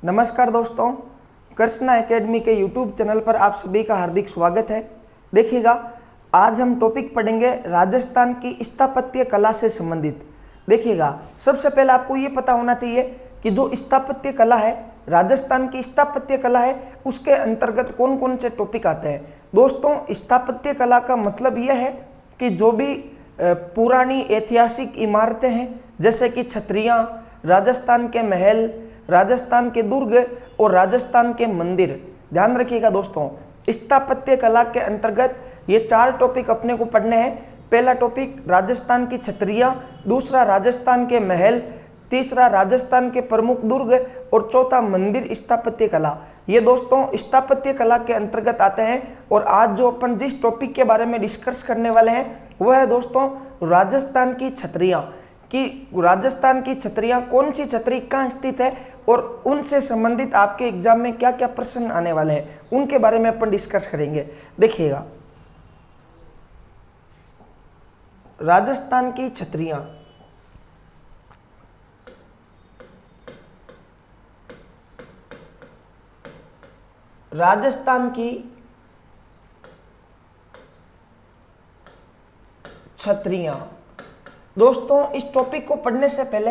नमस्कार दोस्तों, कृष्णा एकेडमी के यूट्यूब चैनल पर आप सभी का हार्दिक स्वागत है। देखिएगा, आज हम टॉपिक पढ़ेंगे राजस्थान की स्थापत्य कला से संबंधित। देखिएगा, सबसे पहले आपको ये पता होना चाहिए कि जो स्थापत्य कला है, राजस्थान की स्थापत्य कला है, उसके अंतर्गत कौन कौन से टॉपिक आते हैं। दोस्तों, स्थापत्य कला का मतलब यह है कि जो भी पुरानी ऐतिहासिक इमारतें हैं, जैसे कि छतरियाँ, राजस्थान के महल, राजस्थान के दुर्ग और राजस्थान के मंदिर। ध्यान रखिएगा दोस्तों, स्थापत्य कला के अंतर्गत ये 4 टॉपिक अपने को पढ़ने हैं। पहला टॉपिक राजस्थान की छतरियाँ, दूसरा राजस्थान के महल, तीसरा राजस्थान के प्रमुख दुर्ग और चौथा मंदिर स्थापत्य कला। ये दोस्तों स्थापत्य कला के अंतर्गत आते हैं। और आज जो अपन जिस टॉपिक के बारे में डिस्कस करने वाले हैं वह है दोस्तों राजस्थान की छतरियाँ। कि राजस्थान की छतरियाँ कौन सी छतरी कहाँ स्थित है और उनसे संबंधित आपके एग्जाम में क्या क्या प्रश्न आने वाले हैं, उनके बारे में अपन डिस्कस करेंगे। देखिएगा, राजस्थान की छतरियाँ, राजस्थान की छतरियाँ। दोस्तों, इस टॉपिक को पढ़ने से पहले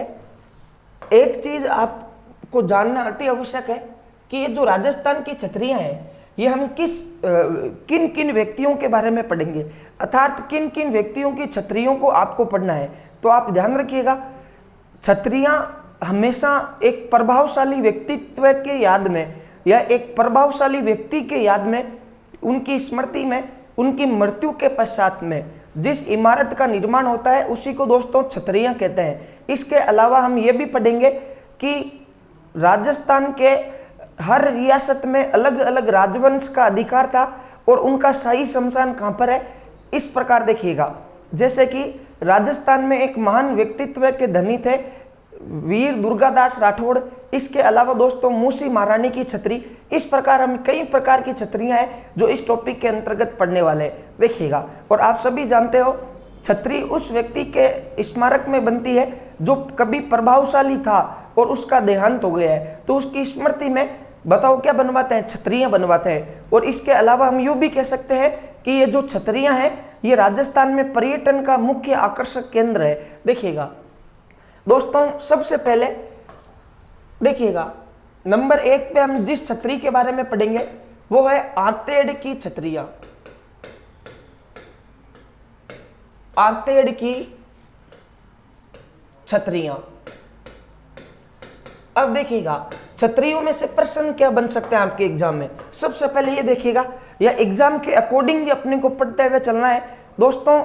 एक चीज आपको जानना अति आवश्यक है कि ये जो राजस्थान की छतरियाँ हैं, ये हम किन किन व्यक्तियों के बारे में पढ़ेंगे, अर्थात किन किन व्यक्तियों की छतरियों को आपको पढ़ना है। तो आप ध्यान रखिएगा, छतरियाँ हमेशा एक प्रभावशाली व्यक्तित्व के याद में या एक प्रभावशाली व्यक्ति के याद में, उनकी स्मृति में, उनकी मृत्यु के पश्चात में जिस इमारत का निर्माण होता है उसी को दोस्तों छतरियाँ कहते हैं। इसके अलावा हम ये भी पढ़ेंगे कि राजस्थान के हर रियासत में अलग अलग राजवंश का अधिकार था और उनका शाही शमशान कहाँ पर है। इस प्रकार देखिएगा, जैसे कि राजस्थान में एक महान व्यक्तित्व के धनी थे वीर दुर्गादास राठौड़। इसके अलावा दोस्तों मूसी महारानी की छतरी। इस प्रकार हम कई प्रकार की छतरियां हैं जो इस टॉपिक के अंतर्गत पढ़ने वाले हैं। देखिएगा, और आप सभी जानते हो छतरी उस व्यक्ति के स्मारक में बनती है जो कभी प्रभावशाली था और उसका देहांत हो गया है, तो उसकी स्मृति में बताओ क्या बनवाते हैं, छतरियां बनवाते हैं। और इसके अलावा हम यूँ भी कह सकते हैं कि ये जो छतरियां हैं ये राजस्थान में पर्यटन का मुख्य आकर्षक केंद्र है। देखिएगा दोस्तों, सबसे पहले देखिएगा, नंबर 1 पे हम जिस छतरी के बारे में पढ़ेंगे वो है आंतेड़ की छतरियां। आंतेड़ की छतरियां। अब देखिएगा, छतरियों में से प्रश्न क्या बन सकते हैं आपके एग्जाम में। सबसे पहले ये देखिएगा, या एग्जाम के अकॉर्डिंग ही अपने को पढ़ते हुए चलना है दोस्तों।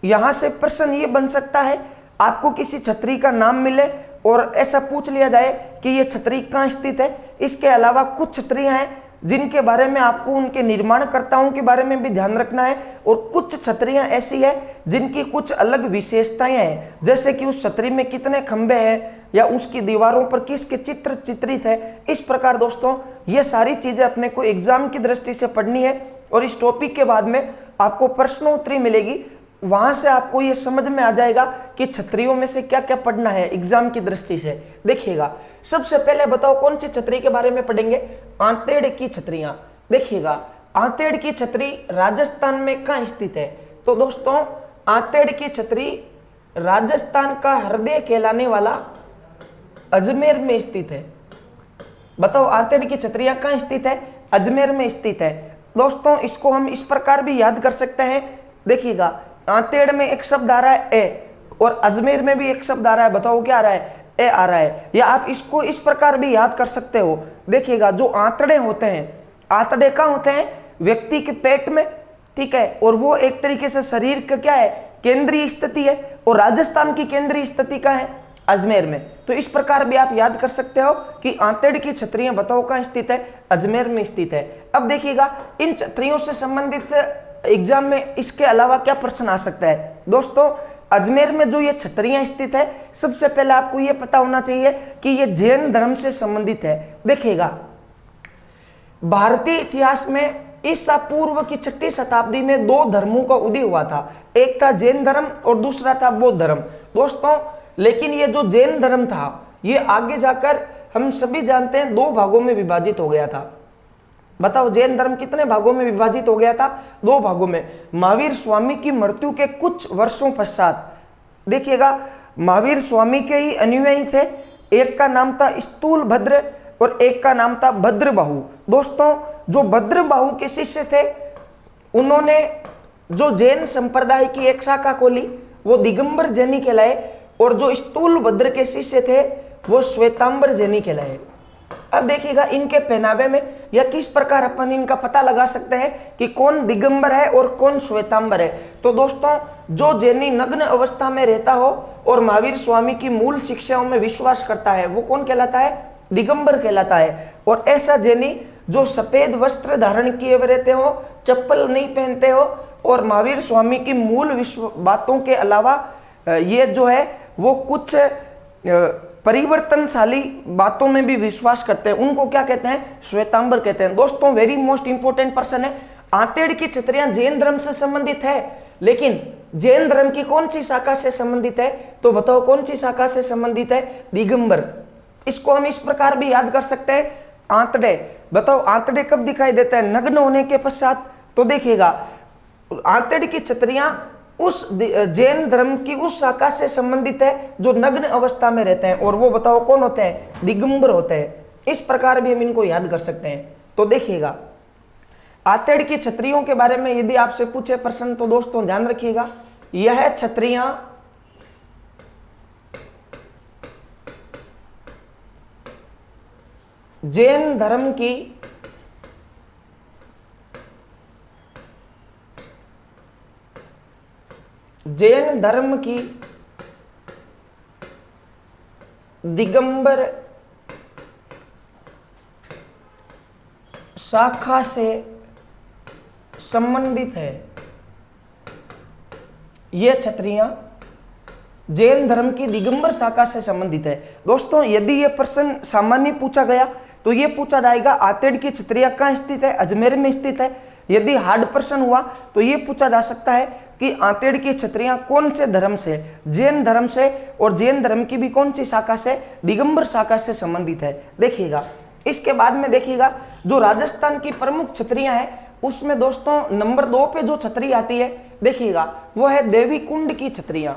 यहां से प्रश्न ये बन सकता है, आपको किसी छतरी का नाम मिले और ऐसा पूछ लिया जाए कि ये छतरी कहाँ स्थित है। इसके अलावा कुछ छतरियाँ हैं जिनके बारे में आपको उनके निर्माणकर्ताओं के बारे में भी ध्यान रखना है, और कुछ छतरियाँ ऐसी है जिनकी कुछ अलग विशेषताएं हैं, जैसे कि उस छतरी में कितने खंभे हैं या उसकी दीवारों पर किसके चित्र चित्रित है। इस प्रकार दोस्तों ये सारी चीज़ें अपने को एग्जाम की दृष्टि से पढ़नी है, और इस टॉपिक के बाद में आपको प्रश्नोत्तरी मिलेगी, वहां से आपको ये समझ में आ जाएगा कि छतरियों में से क्या क्या पढ़ना है एग्जाम की दृष्टि से। देखिएगा, सबसे पहले बताओ कौन सी छतरी के बारे में पढ़ेंगे, आंतेड़ की छतरियां। देखिएगा, आंतेड़ की छतरी राजस्थान में कहाँ स्थित है। तो दोस्तों आंतेड़ की छतरी राजस्थान का हृदय कहलाने वाला अजमेर में स्थित है। बताओ आंतेड़ की छतरियां कहाँ स्थित है, अजमेर में स्थित है। दोस्तों इसको हम इस प्रकार भी याद कर सकते हैं। देखिएगा, आंतेड़ में एक शब्द आ रहा है ए, और अजमेर में भी एक शब्द आ रहा है, बताओ क्या आ रहा है, ए आ रहा है। या आप इसको इस प्रकार भी याद कर सकते हो। देखिएगा, जो आंतड़े होते हैं, आंतड़े कहाँ होते हैं, व्यक्ति के पेट में, ठीक है, और वो एक तरीके से शरीर का क्या है, केंद्रीय स्थिति है, और राजस्थान की केंद्रीय स्थिति कहाँ है, अजमेर में। तो इस प्रकार भी आप याद कर सकते हो कि आंतेड़ की छतरियां बताओ कहाँ स्थित है, अजमेर में स्थित है। अब देखिएगा, इन छतरियों से संबंधित एग्जाम में इसके अलावा क्या प्रश्न आ सकता है। दोस्तों अजमेर में जो ये छतरियां स्थित है, सबसे पहले आपको ये पता होना चाहिए कि ये जैन धर्म से संबंधित है। देखिएगा, भारतीय इतिहास में ईसा पूर्व की 6वीं शताब्दी में 2 धर्मों का उदय हुआ था, एक था जैन धर्म और दूसरा था बौद्ध धर्म। दोस्तों लेकिन ये जो जैन धर्म था ये आगे जाकर हम सभी जानते हैं 2 भागों में विभाजित हो गया था। बताओ जैन धर्म कितने भागों में विभाजित हो गया था? 2 भागों में। महावीर स्वामी की मृत्यु के कुछ वर्षों पश्चात देखिएगा, महावीर स्वामी के ही अनुयायी थे। एक का नाम था स्थूल भद्र और एक का नाम था भद्रबाहु। दोस्तों जो भद्रबाहु के शिष्य थे उन्होंने जो जैन संप्रदाय की एक शाखा खोली वो दिगंबर जैनी कहलाए, और जो स्थूल भद्र के शिष्य थे वो श्वेतांबर जैनी कहलाए। अब देखिएगा इनके पहनावे में या किस प्रकार अपन इनका पता लगा सकते हैं कि कौन दिगंबर है और कौन श्वेतांबर है। तो दोस्तों जो जैनी नग्न अवस्था में रहता हो और महावीर स्वामी की मूल शिक्षाओं में विश्वास करता है वो कौन कहलाता है? दिगंबर कहलाता है। और ऐसा जैनी जो सफेद वस्त्र धारण किए हुए रहते हो, चप्पल नहीं पहनते हो और महावीर स्वामी की मूल बातों के अलावा ये जो है वो कुछ परिवर्तनशाली बातों में भी विश्वास करते हैं, उनको क्या कहते हैं? श्वेतांबर कहते हैं। दोस्तों वेरी मोस्ट इंपोर्टेंट पर्सन है। आतेड़ की क्षत्रियां जैन धर्म से संबंधित है, लेकिन जैन धर्म की कौन सी शाखा से संबंधित है? तो बताओ कौन सी शाखा से संबंधित है? दिगंबर। इसको हम इस प्रकार भी याद कर सकते हैं, आंतड़े। बताओ आंतड़े कब दिखाई देता है? नग्न होने के पश्चात। तो देखिएगा आंतड़ की क्षत्रियां उस जैन धर्म की उस शाखा से संबंधित है जो नग्न अवस्था में रहते हैं, और वो बताओ कौन होते हैं? दिगंबर होते हैं। इस प्रकार भी हम इनको याद कर सकते हैं। तो देखिएगा आतेड़ की क्षत्रियों के बारे में यदि आपसे पूछे प्रश्न तो दोस्तों ध्यान रखिएगा, यह क्षत्रियां जैन धर्म की दिगंबर शाखा से संबंधित है। ये क्षत्रियां जैन धर्म की दिगंबर शाखा से संबंधित है। दोस्तों यदि यह प्रश्न सामान्य पूछा गया तो यह पूछा जाएगा आतेड़ की क्षत्रिया कहाँ स्थित है? अजमेर में स्थित है। यदि हार्ड प्रश्न हुआ तो यह पूछा जा सकता है कि आतेड़ की क्षत्रियां कौन से धर्म से? जैन धर्म से, और जैन धर्म की भी कौन सी शाखा से? दिगंबर शाखा से संबंधित है। देखिएगा इसके बाद में देखिएगा जो राजस्थान की प्रमुख क्षत्रियां हैं उसमें दोस्तों नंबर 2 पे जो क्षत्रिय आती है देखिएगा वो है देवी कुंड की क्षत्रियां।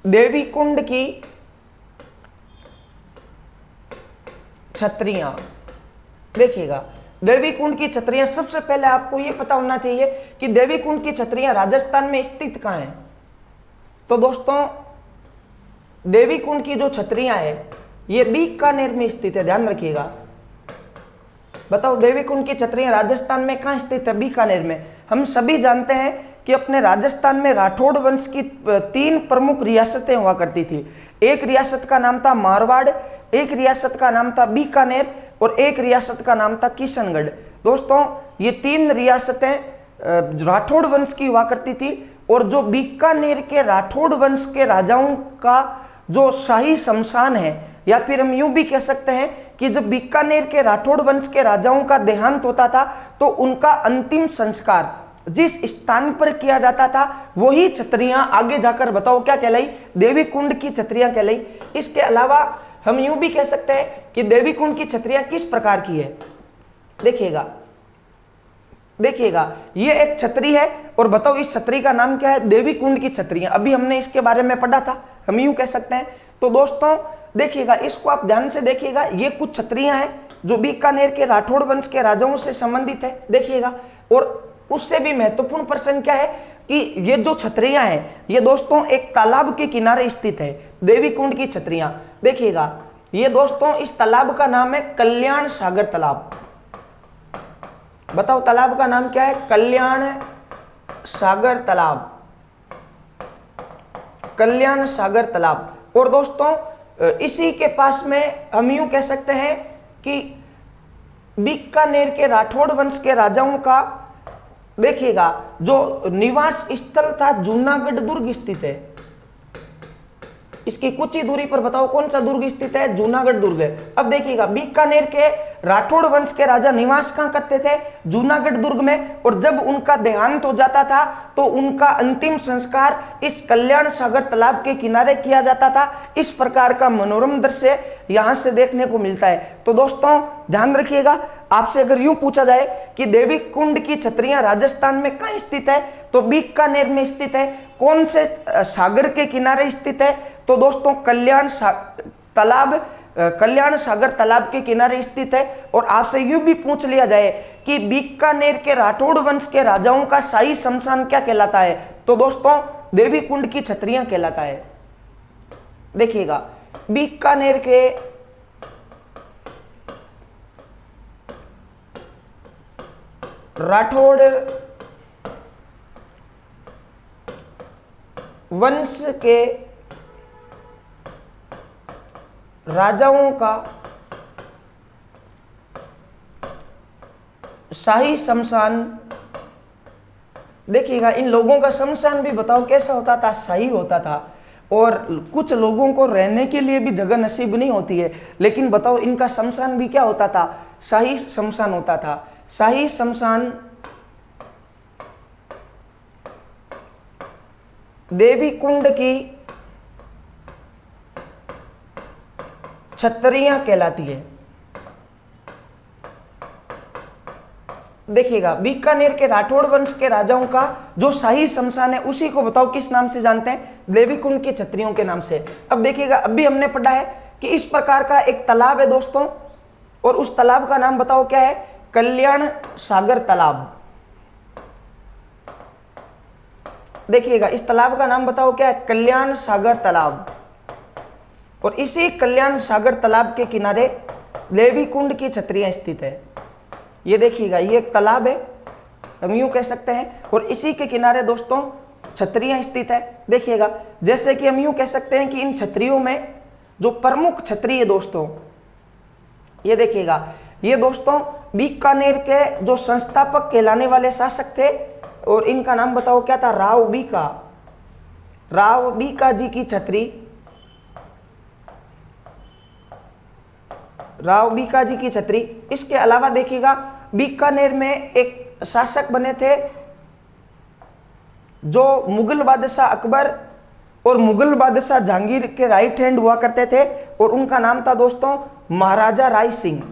देवी कुंड की क्षत्रियां देखिएगा, देवी कुंड की क्षत्रियां। सबसे पहले आपको यह पता होना चाहिए कि देवी कुंड की क्षत्रियां राजस्थान में स्थित कहां है। तो दोस्तों देवी कुंड की जो क्षत्रियां है ये बीकानेर में स्थित है, ध्यान रखिएगा। बताओ देवी कुंड की क्षत्रियां राजस्थान में कहां स्थित है? बीकानेर में। हम सभी जानते हैं कि अपने राजस्थान में राठौड़ वंश की 3 प्रमुख रियासतें हुआ करती थी। एक रियासत का नाम था मारवाड़, एक रियासत का नाम था बीकानेर और एक रियासत का नाम था किशनगढ़। दोस्तों ये 3 रियासतें राठौड़ वंश की हुआ करती थी, और जो बीकानेर के राठौड़ वंश के राजाओं का जो शाही शमशान है, या फिर हम यूं भी कह सकते हैं कि जब बीकानेर के राठौड़ वंश के राजाओं का देहांत होता था तो उनका अंतिम संस्कार जिस स्थान पर किया जाता था वही क्षत्रियां आगे जाकर बताओ क्या कहलाई? देवी कुंड की क्षत्रियां कहलाई। इसके अलावा हम यूं भी कह सकते हैं कि देवी कुंड की क्षत्रियां किस प्रकार की है? देखिएगा ये एक क्षत्रिय है, और बताओ इस क्षत्रिय का नाम क्या है? देवी कुंड की क्षत्रियां। अभी हमने इसके बारे में पढ़ा था, हम यूं कह सकते हैं। तो दोस्तों देखिएगा इसको आप ध्यान से देखिएगा, ये कुछ क्षत्रियां हैं जो बीकानेर के राठौड़ वंश के राजाओं से संबंधित है। देखिएगा, और उससे भी महत्वपूर्ण प्रश्न क्या है कि ये जो क्षत्रियां हैं ये दोस्तों एक तालाब के किनारे स्थित है। देवी कुंड की क्षत्रियां देखिएगा, ये दोस्तों इस तालाब का नाम है कल्याण सागर तालाब। बताओ तालाब का नाम क्या है? कल्याण सागर तालाब। कल्याण सागर तालाब। और दोस्तों इसी के पास में हम यूं कह सकते हैं कि बीकानेर के राठौड़ वंश के राजाओं का देखिएगा जो निवास स्थल था जूनागढ़ दुर्ग स्थित है। इसकी कुछ ही दूरी पर बताओ कौन सा दुर्ग स्थित है, जूनागढ़ दुर्ग है। अब देखिएगा बीकानेर के राठौड़ वंश के राजा निवास कहां करते थे, जूनागढ़ दुर्ग में, और जब उनका देहांत हो जाता था तो उनका अंतिम संस्कार इस कल्याण सागर तालाब के किनारे किया जाता था। इस प्रकार का मनोरम दृश्य यहां से देखने को मिलता है। तो दोस्तों ध्यान रखिएगा, आपसे अगर यूं पूछा जाए कि देवी कुंड की छतरियां राजस्थान में कहां स्थित है, तो बीकानेर में स्थित है। कौन से सागर के किनारे स्थित है, तो दोस्तों कल्याण सागर तालाब के किनारे स्थित है। और आपसे यूं भी पूछ लिया जाए कि बीकानेर के राठौड़ वंश के राजाओं का शाही शमशान क्या कहलाता है, तो दोस्तों देवी कुंड की छतरियां कहलाता है। देखिएगा बीकानेर के राठौड़ वंश के राजाओं का शाही शमशान, देखिएगा इन लोगों का शमशान भी बताओ कैसा होता था, शाही होता था। और कुछ लोगों को रहने के लिए भी जगह नसीब नहीं होती है, लेकिन बताओ इनका शमशान भी क्या होता था, शाही शमशान होता था। शाही शमशान देवी कुंड की छतरियां कहलाती है। देखिएगा बीकानेर के राठौड़ वंश के राजाओं का जो शाही शमशान है उसी को बताओ किस नाम से जानते हैं, देवी कुंड की छतरियों के नाम से। अब देखिएगा अभी हमने पढ़ा है कि इस प्रकार का एक तालाब है दोस्तों, और उस तालाब का नाम बताओ क्या है, कल्याण सागर तालाब। देखिएगा इस तालाब का नाम बताओ क्या है, कल्याण सागर तालाब। और इसी कल्याण सागर तालाब के किनारे देवी कुंड की छतरियां स्थित है। ये देखिएगा ये एक तालाब है, हम यूं कह सकते हैं, और इसी के किनारे दोस्तों छतरियां स्थित है। देखिएगा जैसे कि हम यूं कह सकते हैं कि इन छतरियों में जो प्रमुख छतरी है दोस्तों, ये देखिएगा ये दोस्तों बीकानेर के जो संस्थापक कहलाने वाले शासक थे, और इनका नाम बताओ क्या था, राव बीका जी की छतरी, राव बीका जी की छतरी। इसके अलावा देखिएगा बीकानेर में एक शासक बने थे जो मुगल बादशाह अकबर और मुगल बादशाह जहांगीर के राइट हैंड हुआ करते थे, और उनका नाम था दोस्तों महाराजा राय सिंह।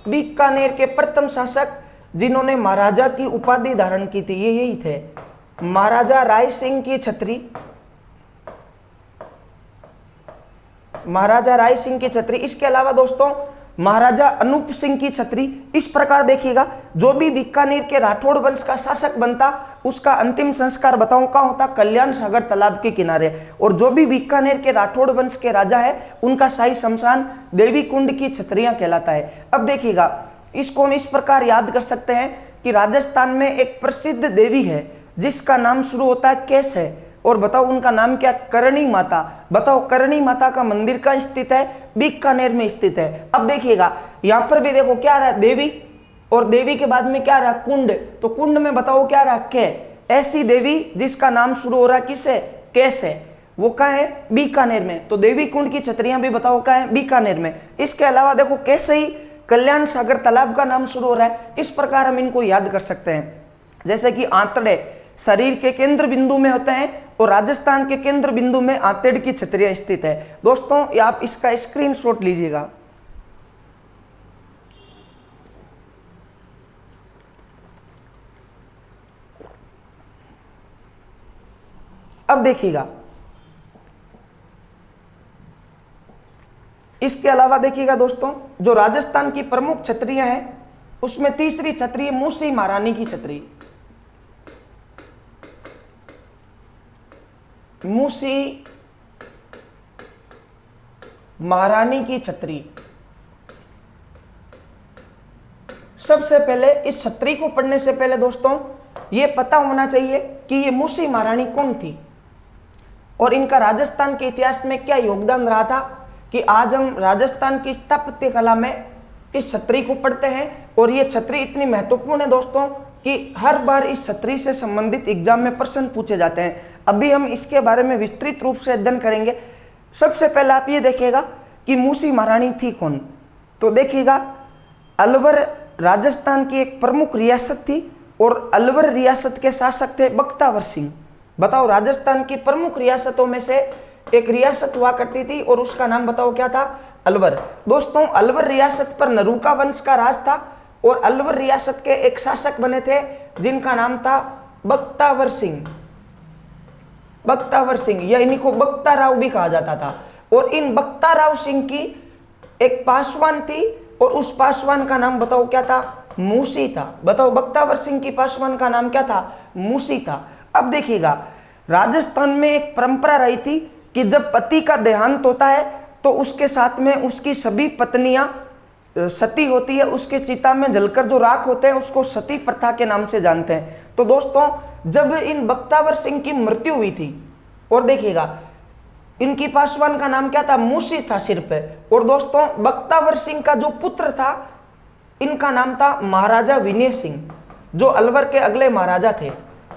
बीकानेर के प्रथम शासक जिन्होंने महाराजा की उपाधि धारण की थी ये यही थे, महाराजा राय सिंह की छतरी, महाराजा राय सिंह की छतरी। इसके अलावा दोस्तों महाराजा अनूप सिंह की छतरी। इस प्रकार देखिएगा जो भी बीकानेर के राठौड़ वंश का शासक बनता उसका अंतिम संस्कार बताऊं कहां होता, कल्याण सागर तालाब के किनारे। और जो भी बीकानेर के राठौड़ वंश के राजा है उनका शाही शमशान देवी कुंड की छतरियां कहलाता है। अब देखिएगा इसको हम इस प्रकार याद कर सकते हैं कि राजस्थान में एक प्रसिद्ध देवी है जिसका नाम शुरू होता है कैस है, और बताओ उनका नाम क्या, करणी माता। बताओ करणी माता का मंदिर कहाँ स्थित है, बीकानेर में स्थित है। अब देखिएगा यहाँ पर भी देखो क्या रहा, देवी, और देवी के बाद में क्या रहा, कुंड। तो कुंड में बताओ क्या रहा, के। ऐसी देवी जिसका नाम शुरू हो रहा किससे, कैस है, वो कहाँ है, बीकानेर में। तो देवी कुंड की छतरियां भी बताओ कहाँ है, बीकानेर में। इसके अलावा देखो कैसे ही कल्याण सागर तालाब का नाम शुरू हो रहा है। इस प्रकार हम इनको याद कर सकते हैं। जैसे कि आंतड़े शरीर के केंद्र बिंदु में होते हैं, और राजस्थान के केंद्र बिंदु में आंतड़ की छतरियां स्थित है। दोस्तों ये आप इसका स्क्रीनशॉट लीजिएगा। अब देखिएगा इसके अलावा देखिएगा दोस्तों जो राजस्थान की प्रमुख छतरियां हैं उसमें तीसरी छतरी है मूसी महारानी की छतरी। मूसी महारानी की छतरी। सबसे पहले इस छतरी को पढ़ने से पहले दोस्तों ये पता होना चाहिए कि ये मूसी महारानी कौन थी और इनका राजस्थान के इतिहास में क्या योगदान रहा था, कि आज हम राजस्थान की स्थापत्य कला में इस छतरी को पढ़ते हैं। और ये छतरी इतनी महत्वपूर्ण है दोस्तों कि हर बार इस छतरी से संबंधित एग्जाम में प्रश्न पूछे जाते हैं। अभी हम इसके बारे में विस्तृत रूप से अध्ययन करेंगे। सबसे पहले आप ये देखिएगा कि मूसी महारानी थी कौन। तो देखिएगा, अलवर राजस्थान की एक प्रमुख रियासत थी और अलवर रियासत के शासक थे बख्तावर सिंह। बताओ, राजस्थान की प्रमुख रियासतों में से एक रियासत हुआ करती थी और उसका नाम बताओ क्या था? अलवर। दोस्तों, अलवर रियासत पर नरूका वंश का राज था और अलवर रियासत के एक शासक बने थे जिनका नाम था बख्तावर सिंह। बख्तावर सिंह, या इन्हीं को बख्ता राव भी कहा जाता था। और इन बख्ता राव सिंह की एक पासवान थी और उस पासवान का नाम बताओ क्या था? मूसी था। बताओ, बख्तावर सिंह की पासवान का नाम क्या था? मूसी था। अब देखिएगा, राजस्थान में एक परंपरा रही थी कि जब पति का देहांत होता है तो उसके साथ में उसकी सभी पत्नियां सती होती है, उसके चिता में जलकर जो राख होते हैं उसको सती प्रथा के नाम से जानते हैं। तो दोस्तों, जब इन बख्तावर सिंह की मृत्यु हुई थी, और देखिएगा इनकी पासवान का नाम क्या था? मूसी था सिर पे। और दोस्तों, बख्तावर सिंह का जो पुत्र था इनका नाम था महाराजा विनय सिंह, जो अलवर के अगले महाराजा थे।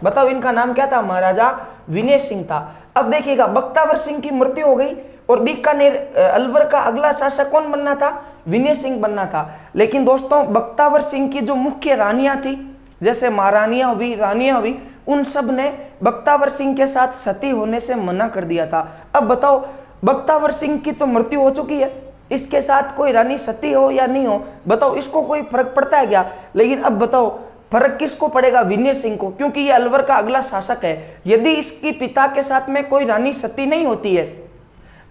बताओ, इनका नाम क्या था? महाराजा विनय सिंह था। अब देखिएगा, बख्तावर सिंह की मृत्यु हो गई और बीकानेर अलवर का अगला शासक कौन बनना था? विनय सिंह बनना था। लेकिन दोस्तों, बख्तावर सिंह की जो मुख्य रानियां थी, जैसे महारानियां हुई, रानियां हुई, उन सब ने बख्तावर सिंह के साथ सती होने से मना कर दिया था। अब बताओ, बख्तावर सिंह की तो मृत्यु हो चुकी है, इसके साथ कोई रानी सती हो या नहीं हो, बताओ इसको कोई फर्क पड़ता है क्या? लेकिन अब बताओ, फर्क किसको पड़ेगा? विनय सिंह को, क्योंकि ये अलवर का अगला शासक है। यदि इसकी पिता के साथ में कोई रानी सती नहीं होती है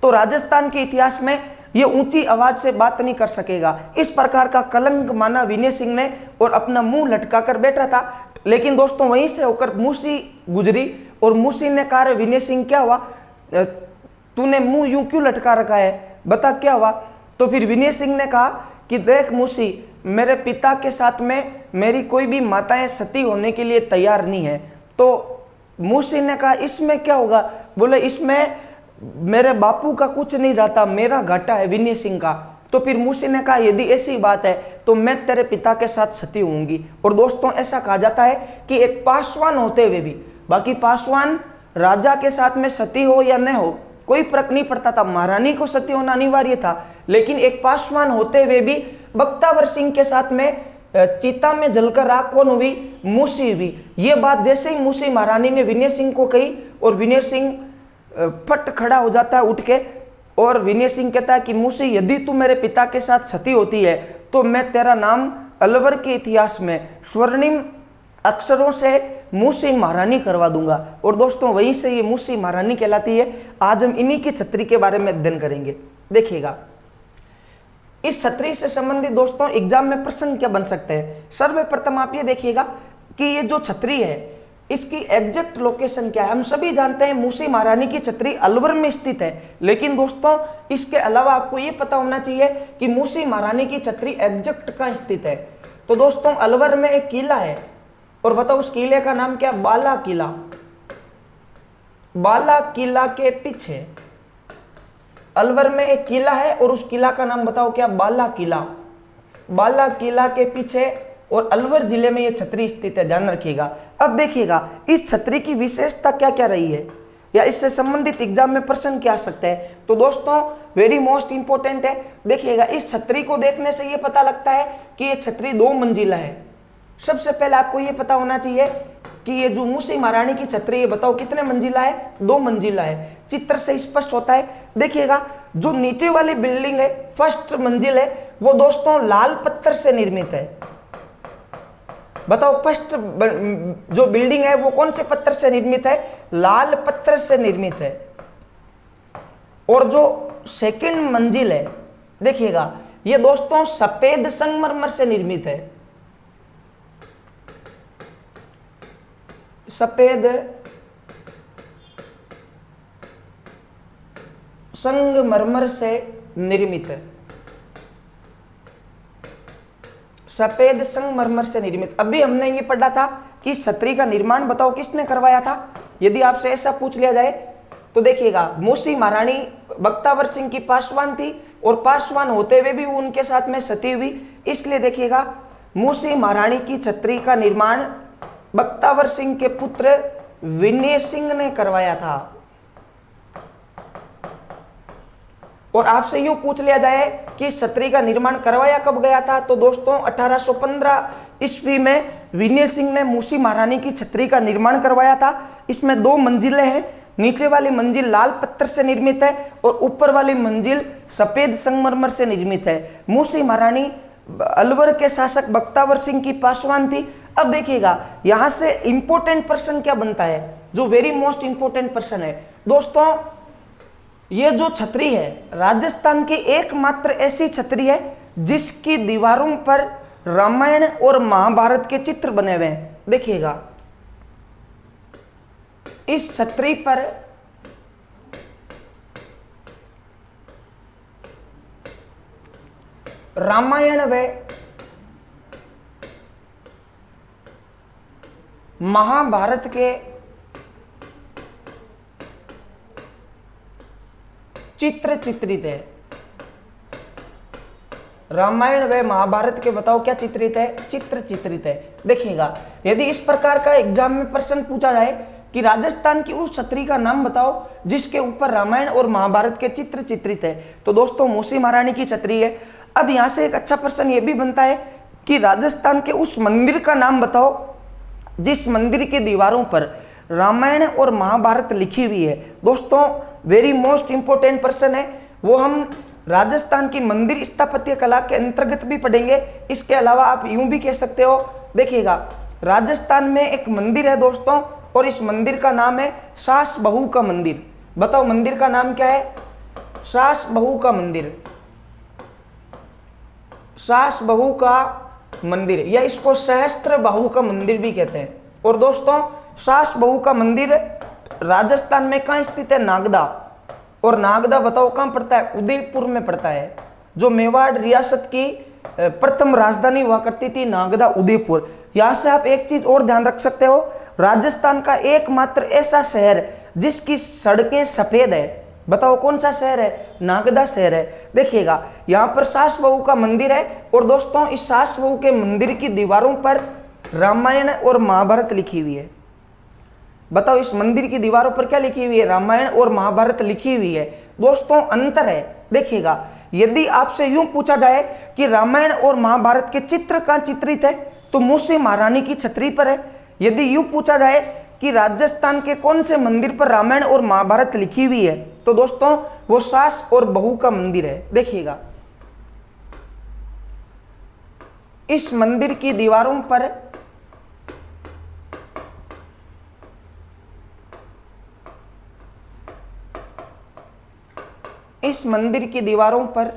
तो राजस्थान के इतिहास में ये ऊंची आवाज से बात नहीं कर सकेगा। इस प्रकार का कलंक माना विनय सिंह ने और अपना मुंह लटका कर बैठा था। लेकिन दोस्तों, वहीं से होकर मूसी गुजरी और मूसी ने कहा, विनय सिंह क्या हुआ, तूने मुंह यूं क्यों लटका रखा है, बता क्या हुआ? तो फिर विनय सिंह ने कहा कि देख मूसी, मेरे पिता के साथ में मेरी कोई भी माताएं सती होने के लिए तैयार नहीं है। तो मूसी ने कहा, इसमें क्या होगा? बोले, इसमें मेरे बापू का कुछ नहीं जाता, मेरा घाटा है विनय सिंह का। तो फिर मूसी ने कहा, यदि ऐसी बात है तो मैं तेरे पिता के साथ सती होंगी। और दोस्तों, ऐसा कहा जाता है कि एक पासवान होते हुए भी, बाकी पासवान राजा के साथ में सती हो या न हो कोई फर्क नहीं पड़ता था, महारानी को सती होना अनिवार्य था, लेकिन एक पासवान होते हुए भी बख्तावर सिंह के साथ में चिता में जलकर राख कौन हुई? मूसी हुई। ये बात जैसे ही मूसी महारानी ने विनय सिंह को कही और विनय सिंह फट खड़ा हो जाता है उठ के, और विनय सिंह कहता है कि मूसी, यदि तू मेरे पिता के साथ सती होती है तो मैं तेरा नाम अलवर के इतिहास में स्वर्णिम अक्षरों से मूसी महारानी करवा दूंगा। और दोस्तों, वहीं से ये मूसी महारानी कहलाती है। आज हम इन्हीं की छतरी के बारे में अध्ययन करेंगे। देखिएगा, इस छतरी से संबंधित दोस्तों एग्जाम में प्रश्न क्या बन सकते हैं। सर्वप्रथम आप ये देखिएगा कि ये जो छतरी है इसकी एग्जैक्ट लोकेशन क्या है। हम सभी जानते हैं मूसी महारानी की छतरी अलवर में स्थित है, लेकिन दोस्तों इसके अलावा आपको ये पता होना चाहिए कि मूसी महारानी की छतरी एग्जैक्ट कहाँ स्थित है। तो दोस्तों, अलवर में एक किला है और बताओ उस किले का नाम क्या? बाला किला। बाला किला के पीछे अलवर में एक किला है और उस किला का नाम बताओ क्या? बाला किला। बाला किला के पीछे और अलवर जिले में यह छतरी स्थित है, ध्यान रखिएगा। अब देखिएगा, इस छतरी की विशेषता क्या क्या रही है या इससे संबंधित एग्जाम में प्रश्न क्या आ सकते हैं। तो दोस्तों, वेरी मोस्ट इंपॉर्टेंट है। देखिएगा, इस छतरी को देखने से यह पता लगता है कि यह छतरी 2 मंजिला है। सबसे पहले आपको यह पता होना चाहिए कि ये जो मूसी महारानी की छतरी है, बताओ कितने मंजिला है? 2 मंजिला है। चित्र से स्पष्ट होता है। देखिएगा, जो नीचे वाली बिल्डिंग है, फर्स्ट मंजिल है, वो दोस्तों लाल पत्थर से निर्मित है। बताओ, फर्स्ट जो बिल्डिंग है वो कौन से पत्थर से निर्मित है? लाल पत्थर से निर्मित है। और जो सेकंड मंजिल है, देखिएगा, ये दोस्तों सफेद संगमरमर से निर्मित है। सफेद संगमरमर से निर्मित है। सफेद संगमरमर से निर्मित। अभी हमने ये पढ़ा था कि इस छतरी का निर्माण बताओ किसने करवाया था। यदि आपसे ऐसा पूछ लिया जाए तो देखिएगा, मूसी महारानी बख्तावर सिंह की पासवान थी और पासवान होते हुए भी वो उनके साथ में सती हुई, इसलिए देखिएगा मूसी महारानी की छतरी का निर्माण बख्तावर सिंह के पुत्र विनय सिंह ने करवाया था। और आपसे यूं पूछ लिया जाए कि छतरी का निर्माण करवाया कब गया था, तो दोस्तों 1815 ईस्वी में विनय सिंह ने मूसी महारानी की छतरी का निर्माण करवाया था। इसमें 2 मंजिलें हैं। नीचे वाली मंजिल लाल पत्थर से निर्मित है और ऊपर वाली मंजिल सफेद संगमरमर से निर्मित है। मूसी महारानी अलवर के शासक बख्तावर सिंह की पासवान थी। अब देखिएगा यहां से इंपॉर्टेंट पर्सन क्या बनता है, जो वेरी मोस्ट इंपॉर्टेंट पर्सन है दोस्तों, ये जो छतरी है राजस्थान की एकमात्र ऐसी छतरी है जिसकी दीवारों पर रामायण और महाभारत के चित्र बने हुए हैं। देखिएगा इस छतरी पर रामायण व महाभारत के चित्र चित्रित है। रामायण व महाभारत के बताओ क्या चित्रित है, चित्र चित्रित है। देखिएगा यदि इस प्रकार का एग्जाम में प्रश्न पूछा जाए कि राजस्थान की उस छतरी का नाम बताओ जिसके ऊपर रामायण और महाभारत के चित्र चित्रित है, तो दोस्तों मूसी महारानी की छतरी है। अब यहां से एक अच्छा प्रश्न यह भी बनता है कि राजस्थान के उस मंदिर का नाम बताओ जिस मंदिर की दीवारों पर रामायण और महाभारत लिखी हुई है। दोस्तों वेरी मोस्ट इंपोर्टेंट पर्सन है, वो हम राजस्थान की मंदिर स्थापत्य कला के अंतर्गत भी पढ़ेंगे। इसके अलावा आप यूं भी कह सकते हो, देखिएगा राजस्थान में एक मंदिर है दोस्तों और इस मंदिर का नाम है सास बहू का मंदिर। बताओ मंदिर का नाम क्या है, सास बहू का मंदिर, सास बहू का मंदिर, या इसको सहस्त्र बहू का मंदिर भी कहते हैं। और दोस्तों सास बहू का मंदिर राजस्थान में कहाँ स्थित है, नागदा। और नागदा बताओ कहाँ पड़ता है, उदयपुर में पड़ता है। जो मेवाड़ रियासत की प्रथम राजधानी हुआ करती थी नागदा, उदयपुर। यहाँ से आप एक चीज और ध्यान रख सकते हो, राजस्थान का एकमात्र ऐसा शहर जिसकी सड़कें सफेद है, बताओ कौन सा शहर है, नागदा शहर है। देखिएगा यहाँ पर सास बहू का मंदिर है और दोस्तों इस सास बहू के मंदिर की दीवारों पर रामायण और महाभारत लिखी हुई है। बताओ इस मंदिर की दीवारों पर क्या लिखी हुई है, रामायण और महाभारत लिखी हुई है। दोस्तों अंतर है। देखिएगा यदि आपसे यूं पूछा जाए कि रामायण और महाभारत के चित्र कहाँ चित्रित है, तो मूसी महारानी की छतरी पर है। यदि यूं पूछा जाए कि राजस्थान के कौन से मंदिर पर रामायण और महाभारत लिखी हुई है, तो दोस्तों वो सास और बहू का मंदिर है। देखिएगा इस मंदिर की दीवारों पर इस मंदिर की दीवारों पर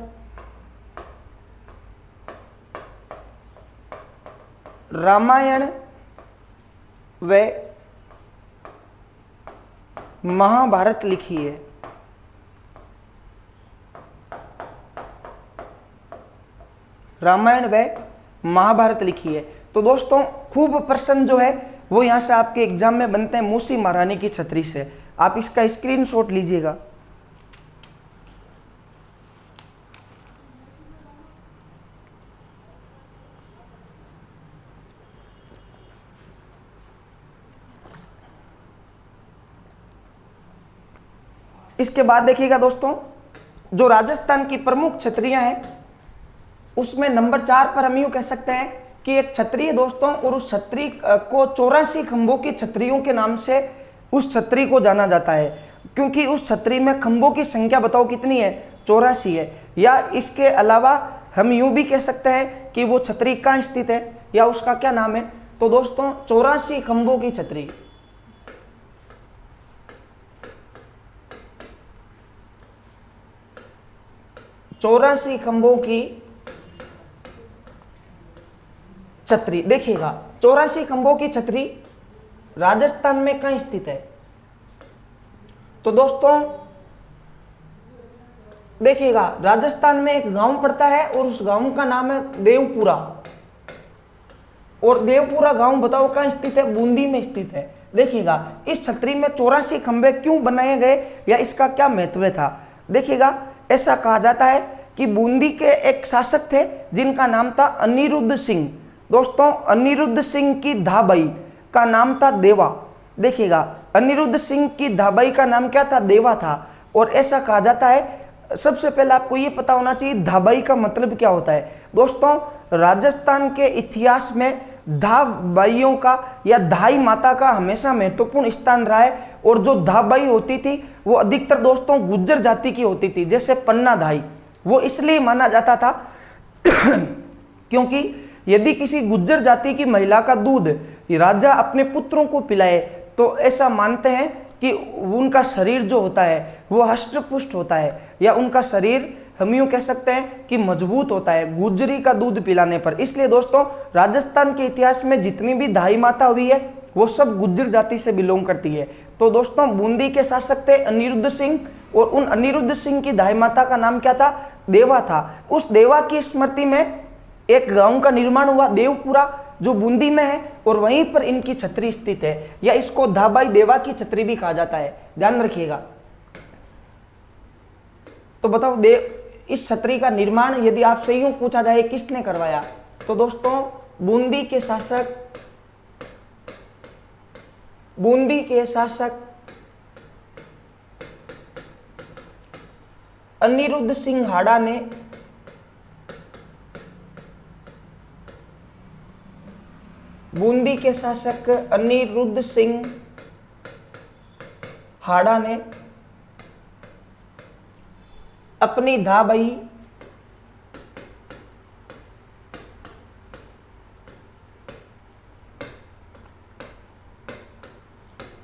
रामायण व महाभारत लिखी है। रामायण व महाभारत लिखी है। तो दोस्तों खूब प्रश्न जो है वो यहां से आपके एग्जाम में बनते हैं मूसी महारानी की छतरी से। आप इसका स्क्रीनशॉट लीजिएगा। इसके बाद देखिएगा दोस्तों जो राजस्थान की प्रमुख छतरियां हैं उसमें नंबर 4 पर हम यूं कह सकते हैं कि एक छतरी है दोस्तों, और उस छतरी को 84 खंभों की छतरियों के नाम से उस छतरी को जाना जाता है, क्योंकि उस छतरी में खंभों की संख्या बताओ कितनी है, 84 है। या इसके अलावा हम यूं भी कह सकते हैं कि वो छतरी कहाँ स्थित है या उसका क्या नाम है, तो दोस्तों 84 खंभों की छतरी। चौरासी खंभों की छतरी। देखिएगा 84 खंभों की छतरी राजस्थान में कहाँ स्थित है, तो दोस्तों देखिएगा राजस्थान में एक गांव पड़ता है और उस गांव का नाम है देवपुरा। और देवपुरा गांव बताओ कहाँ स्थित है, बूंदी में स्थित है। देखिएगा इस छतरी में 84 खंभे क्यों बनाए गए या इसका क्या महत्व था। देखिएगा ऐसा कहा जाता है कि बूंदी के एक शासक थे जिनका नाम था अनिरुद्ध सिंह। दोस्तों अनिरुद्ध सिंह की धाबाई का नाम था देवा। देखिएगा, अनिरुद्ध सिंह की धाबाई का नाम क्या था? देवा था। और ऐसा कहा जाता है, सबसे पहले आपको ये पता होना चाहिए धाबाई का मतलब क्या होता है। दोस्तों, राजस्थान के इतिहास में धाबाइयों का या धाई माता का हमेशा महत्वपूर्ण स्थान रहा है। और जो धाबाई होती थी वो अधिकतर दोस्तों गुज्जर जाति की होती थी, जैसे पन्ना धाई। वो इसलिए माना जाता था क्योंकि यदि किसी गुज्जर जाति की महिला का दूध राजा अपने पुत्रों को पिलाए तो ऐसा मानते हैं कि उनका शरीर जो होता है वो हष्ट पुष्ट होता है, या उनका शरीर हम यूँ कह सकते हैं कि मजबूत होता है गुज्जरी का दूध पिलाने पर। इसलिए दोस्तों, राजस्थान के इतिहास में जितनी भी धाई माता हुई है वो सब गुज्जर जाति से बिलोंग करती है। तो दोस्तों, बूंदी के शासक थे अनिरुद्ध सिंह, और उन अनिरुद्ध सिंह की धाई माता का नाम क्या था? देवा था। उस देवा की स्मृति में एक गांव का निर्माण हुआ, देवपुरा, जो बूंदी में है, और वहीं पर इनकी छतरी स्थित है, या इसको धाबाई देवा की छतरी भी कहा जाता है, ध्यान रखिएगा। तो बताओ, इस छतरी का निर्माण यदि आपसे यूं पूछा जाए किसने करवाया, तो दोस्तों बूंदी के शासक अनिरुद्ध सिंह हाड़ा ने बूंदी के शासक अनिरुद्ध सिंह हाड़ा ने अपनी धाबाई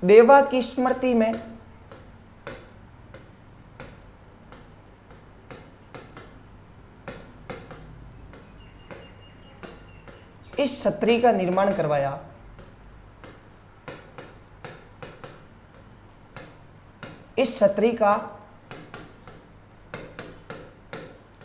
देवा की स्मृति में इस छतरी का निर्माण करवाया। इस छतरी का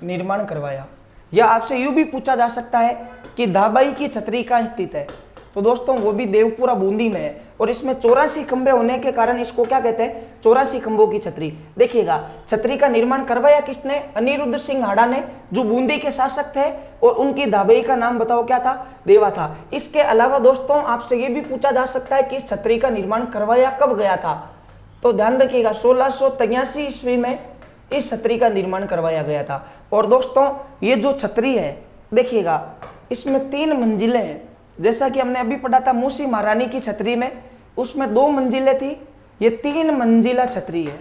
निर्माण करवाया। या आपसे यूं भी पूछा जा सकता है कि धाबाई की छतरी कहाँ स्थित है, तो दोस्तों वो भी देवपुरा बूंदी में है, और इसमें 84 खंभे होने के कारण इसको क्या कहते हैं? 84 खंभों की छतरी। देखिएगा, छतरी का निर्माण करवाया किसने? अनिरुद्ध सिंह हाड़ा ने, जो बूंदी के शासक थे, और उनकी धाबाई का नाम बताओ क्या था? देवा था। इसके अलावा दोस्तों, आपसे ये भी पूछा जा सकता है कि इस छतरी का निर्माण करवाया कब गया था, तो ध्यान रखिएगा 1683 ईस्वी में इस छतरी का निर्माण करवाया गया था। और दोस्तों, ये जो छतरी है, देखिएगा, इसमें 3 मंजिलें हैं। जैसा कि हमने अभी पढ़ा था मूसी महारानी की छतरी में, उसमें 2 मंजिलें थी, ये 3 मंजिला छतरी है।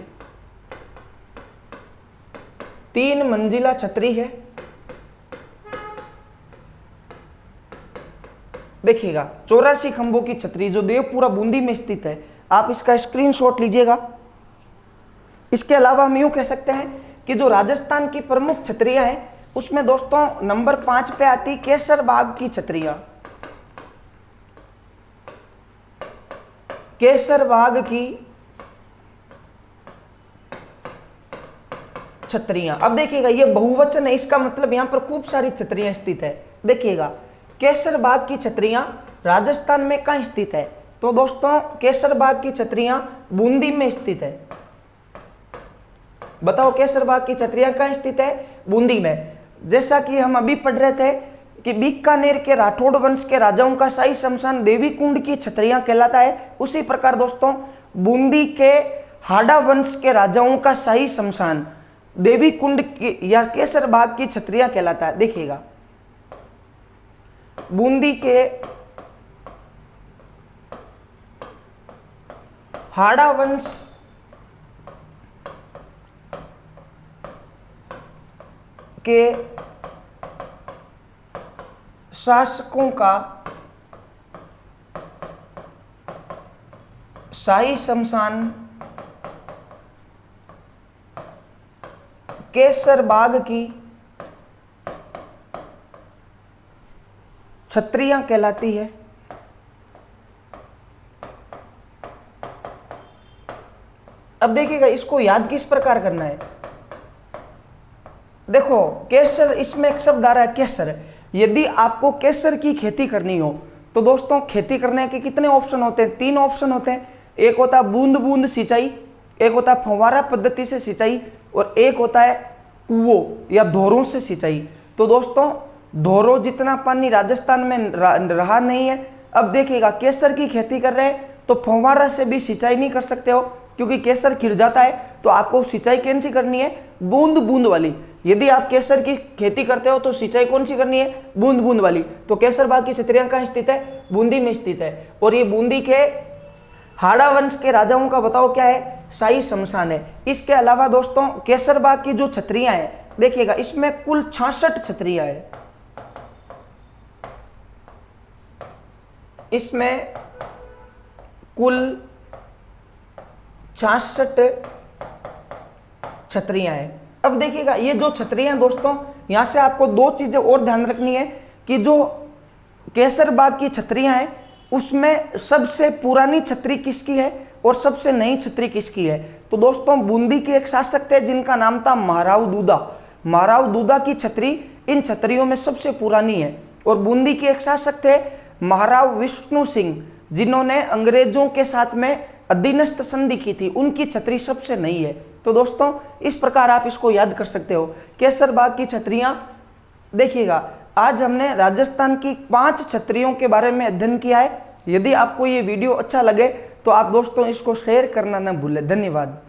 3 मंजिला छतरी है। देखिएगा, 84 खंभों की छतरी जो देवपुरा बूंदी में स्थित है, आप इसका स्क्रीनशॉट लीजिएगा। इसके अलावा हम यूं कह सकते हैं कि जो राजस्थान की प्रमुख छतरियां हैं, उसमें दोस्तों नंबर 5 पे आती केसर बाग की छतरियां। केसर बाग की छतरियां। अब देखिएगा, ये बहुवचन है, इसका मतलब यहां पर खूब सारी छतरियां स्थित है। देखिएगा, केसर बाग की छतरियां राजस्थान में कहां स्थित है, तो दोस्तों केसर बाग की छतरियां बूंदी में स्थित है। बताओ, केसर बाग की छतरियां कहां स्थित है? बूंदी में। जैसा कि हम अभी पढ़ रहे थे कि बीकानेर के राठौड़ वंश के राजाओं का शाही शमशान देवी कुंड की छतरियां कहलाता है, उसी प्रकार दोस्तों बूंदी के हाड़ा वंश के राजाओं का शाही शमशान देवी कुंड की या केसर बाग की छतरियां कहलाता है। देखिएगा, बूंदी के हाड़ा वंश के शासकों का शाही शमशान केसर बाग की छतरियां कहलाती है। अब देखिएगा, इसको याद किस प्रकार करना है। देखो, केसर, इसमें एक शब्द आ रहा है केसर। यदि आपको केसर की खेती करनी हो तो दोस्तों खेती करने के कितने ऑप्शन होते हैं? 3 ऑप्शन होते हैं। एक होता है बूंद बूंद सिंचाई, एक होता है फव्वारा पद्धति से सिंचाई, और एक होता है कुओं या धोरों से सिंचाई। तो दोस्तों, धोरों जितना पानी राजस्थान में रहा नहीं है, अब देखिएगा केसर की खेती कर रहे हैं तो फव्वारा से भी सिंचाई नहीं कर सकते हो, क्योंकि केसर खिल जाता है। तो आपको सिंचाई कौन सी करनी है, बूंद बूंद वाली। यदि आप केसर की खेती करते हो तो सिंचाई कौन सी करनी है, बूंद बूंद वाली। तो केसर बाग की छतरियां कहाँ स्थित है, बूंदी में स्थित है। और ये बूंदी के हाड़ा वंश के राजाओं का बताओ क्या है, शाही शमशान है। इसके अलावा दोस्तों केसर बाग की जो छतरियां हैं देखिएगा, इसमें कुल 66 छतरियां हैं। इसमें कुल 66 छतरियां हैं। अब देखिएगा ये जो छतरियां दोस्तों, यहां से आपको दो चीजें और ध्यान रखनी है कि जो केसर बाग की छतरियां हैं उसमें सबसे पुरानी छतरी किसकी है और सबसे नई छतरी किसकी है। तो दोस्तों बूंदी के एक शासक थे जिनका नाम था महाराव दूदा। महाराव दूदा की छतरी इन छतरियों में सबसे पुरानी है। और बूंदी के एक शासक थे महाराव विष्णु सिंह, जिन्होंने अंग्रेजों के साथ में अधीनस्थ संधि की थी, उनकी छतरी सबसे नई है। तो दोस्तों इस प्रकार आप इसको याद कर सकते हो, केसर बाग की छतरियां। देखिएगा आज हमने राजस्थान की 5 छतरियों के बारे में अध्ययन किया है। यदि आपको ये वीडियो अच्छा लगे तो आप दोस्तों इसको शेयर करना न भूलें। धन्यवाद।